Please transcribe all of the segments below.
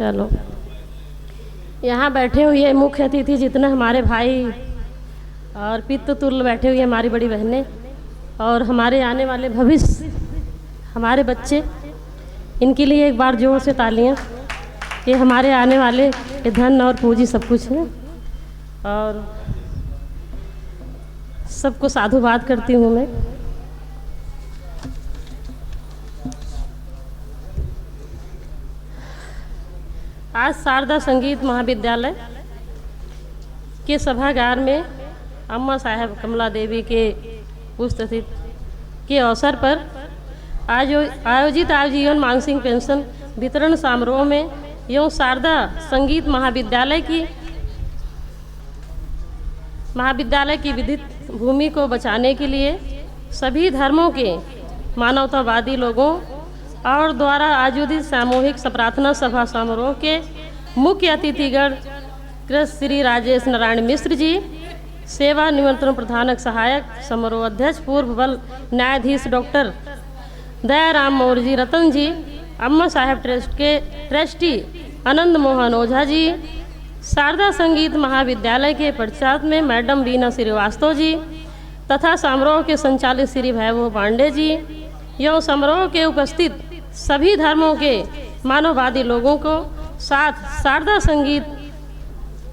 चलो, यहाँ बैठे हुए मुख्य अतिथि जितने हमारे भाई और पितृतुल्य बैठे हुए हमारी बड़ी बहनें और हमारे आने वाले भविष्य हमारे बच्चे, इनके लिए एक बार जोर से तालियां। ये हमारे आने वाले ये धन और पूंजी सब कुछ है। और सबको साधुवाद करती हूँ मैं। आज शारदा संगीत महाविद्यालय के सभागार में अम्मा साहेब कमला देवी के पुस्तक के अवसर पर आयोजित आजीवन मानसिक पेंशन वितरण समारोह में एवं शारदा संगीत महाविद्यालय की विदित भूमि को बचाने के लिए सभी धर्मों के मानवतावादी लोगों और द्वारा आयोजित सामूहिक प्रार्थना सभा समारोह के मुख्य अतिथिगण श्री राजेश नारायण मिश्र जी, सेवा निमंत्रण प्रधानक सहायक समारोह अध्यक्ष पूर्व बल न्यायाधीश डॉक्टर दयाराम मौर्य जी, रतन जी, अम्मा साहेब ट्रस्ट के ट्रस्टी आनंद मोहन ओझा जी, शारदा संगीत महाविद्यालय के प्रचारक में मैडम बीना श्रीवास्तव जी तथा समारोह के संचालक श्री वैभव पांडे जी एवं समारोह के उपस्थित सभी धर्मों के मानववादी लोगों को साथ शारदा संगीत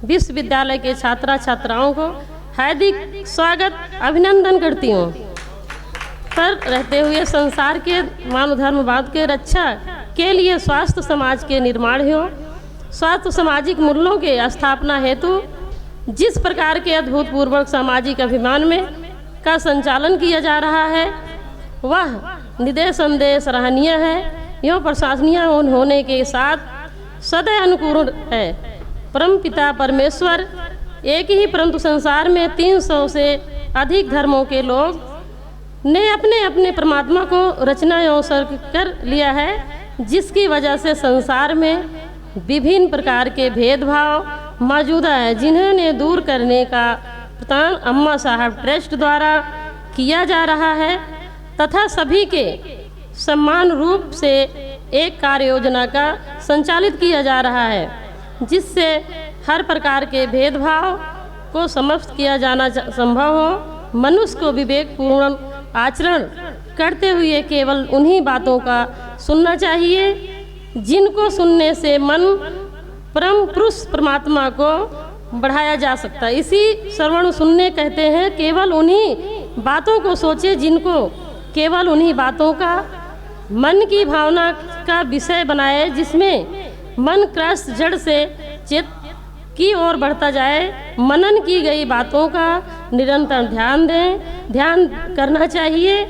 विश्वविद्यालय के छात्रा छात्राओं को हार्दिक स्वागत अभिनंदन करती हूँ। पर रहते हुए संसार के मानव धर्मवाद के रक्षा के लिए स्वास्थ्य समाज के निर्माण हो, स्वास्थ्य सामाजिक मूल्यों के स्थापना हेतु जिस प्रकार के अभूतपूर्व सामाजिक अभिमान में का संचालन किया जा रहा है वह निसंदेह सराहनीय है एवं प्रशंसनीय होने के साथ सदैव अनुकूल है। परम पिता परमेश्वर एक ही, परंतु संसार में 300 से अधिक धर्मों के लोग ने अपने अपने परमात्मा को रचना एवं सर्ग कर लिया है, जिसकी वजह से संसार में विभिन्न प्रकार के भेदभाव मौजूदा है, जिन्हें दूर करने का प्रयत्न अम्मा साहब ट्रस्ट द्वारा किया जा रहा है तथा सभी के समान रूप से एक कार्य योजना का संचालित किया जा रहा है, जिससे हर प्रकार के भेदभाव को समाप्त किया जाना संभव हो। मनुष्य को विवेकपूर्ण आचरण करते हुए केवल उन्हीं बातों का सुनना चाहिए जिनको सुनने से मन परम पुरुष परमात्मा को बढ़ाया जा सकता है। इसी श्रवण सुनने कहते हैं। केवल उन्हीं बातों को सोचे जिनको केवल उन्हीं बातों का मन की भावना का विषय बनाए, जिसमें मन क्रस जड़ से चित की ओर बढ़ता जाए। मनन की गई बातों का निरंतर ध्यान करना चाहिए।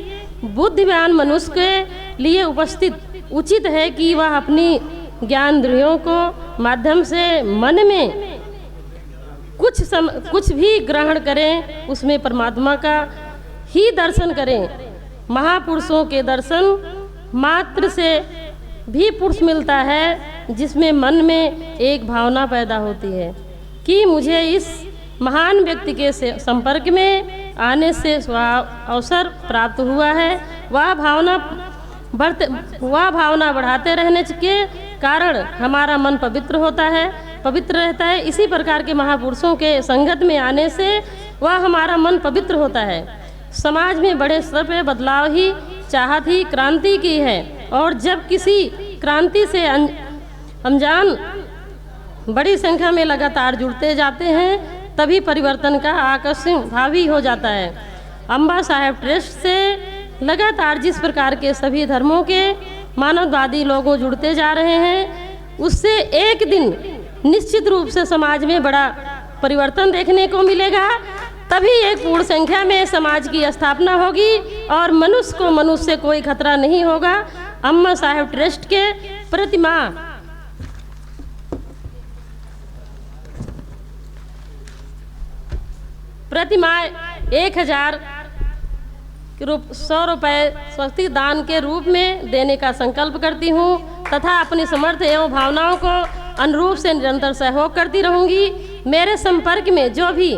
बुद्धिमान मनुष्य के लिए उपस्थित उचित है कि वह अपनी ज्ञानेंद्रियों को माध्यम से मन में कुछ भी ग्रहण करें, उसमें परमात्मा का ही दर्शन करें। महापुरुषों के दर्शन मात्र से भी पुरुष मिलता है, जिसमें मन में एक भावना पैदा होती है कि मुझे इस महान व्यक्ति के संपर्क में आने से अवसर प्राप्त हुआ है। वह भावना बढ़ाते रहने के कारण हमारा मन पवित्र रहता है। इसी प्रकार के महापुरुषों के संगत में आने से वह हमारा मन पवित्र होता है। समाज में बड़े स्तर पर बदलाव ही चाहत ही क्रांति की है, और जब किसी क्रांति से अनजान बड़ी संख्या में लगातार जुड़ते जाते हैं, तभी परिवर्तन का आकर्षण भावी हो जाता है। अम्बा साहेब ट्रस्ट से लगातार जिस प्रकार के सभी धर्मों के मानववादी लोगों जुड़ते जा रहे हैं, उससे एक दिन निश्चित रूप से समाज में बड़ा परिवर्तन देखने को मिलेगा। तभी एक पूर्ण संख्या में समाज की स्थापना होगी और मनुष्य को मनुष्य से कोई खतरा नहीं होगा। अम्मा साहेब ट्रस्ट के प्रतिमा 1,100 रुपये स्वस्ति दान के रूप में देने का संकल्प करती हूँ तथा अपनी समर्थ एवं भावनाओं को अनुरूप से निरंतर सहयोग करती रहूँगी। मेरे संपर्क में जो भी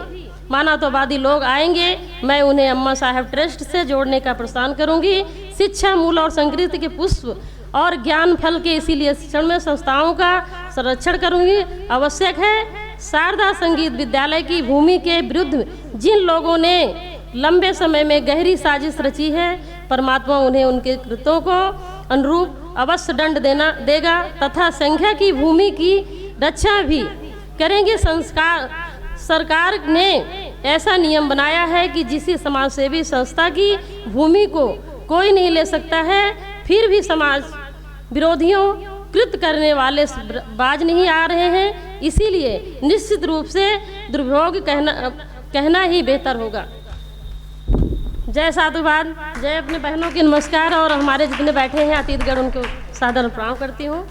मानवतावादी लोग आएंगे, मैं उन्हें अम्मा साहेब ट्रस्ट से जोड़ने का प्रस्थान करूंगी। शिक्षा मूल और संस्कृति के पुष्प और ज्ञान फल के इसीलिए शिक्षण में संस्थाओं का संरक्षण करूंगी। आवश्यक है शारदा संगीत विद्यालय की भूमि के विरुद्ध जिन लोगों ने लंबे समय में गहरी साजिश रची है, परमात्मा उन्हें उनके कृत्यों को अनुरूप अवश्य दंड देगा तथा संख्या की भूमि की रक्षा भी करेंगे। सरकार ने ऐसा नियम बनाया है कि जिस समाजसेवी संस्था की भूमि को कोई नहीं ले सकता है, फिर भी समाज विरोधियों कृत करने वाले बाज नहीं आ रहे हैं। इसीलिए निश्चित रूप से दुर्भोग कहना ही बेहतर होगा। जय साधुवाद, जय अपने बहनों की नमस्कार और हमारे जितने बैठे हैं अतीतगढ़ उनको सादर प्रणाम करती हूँ।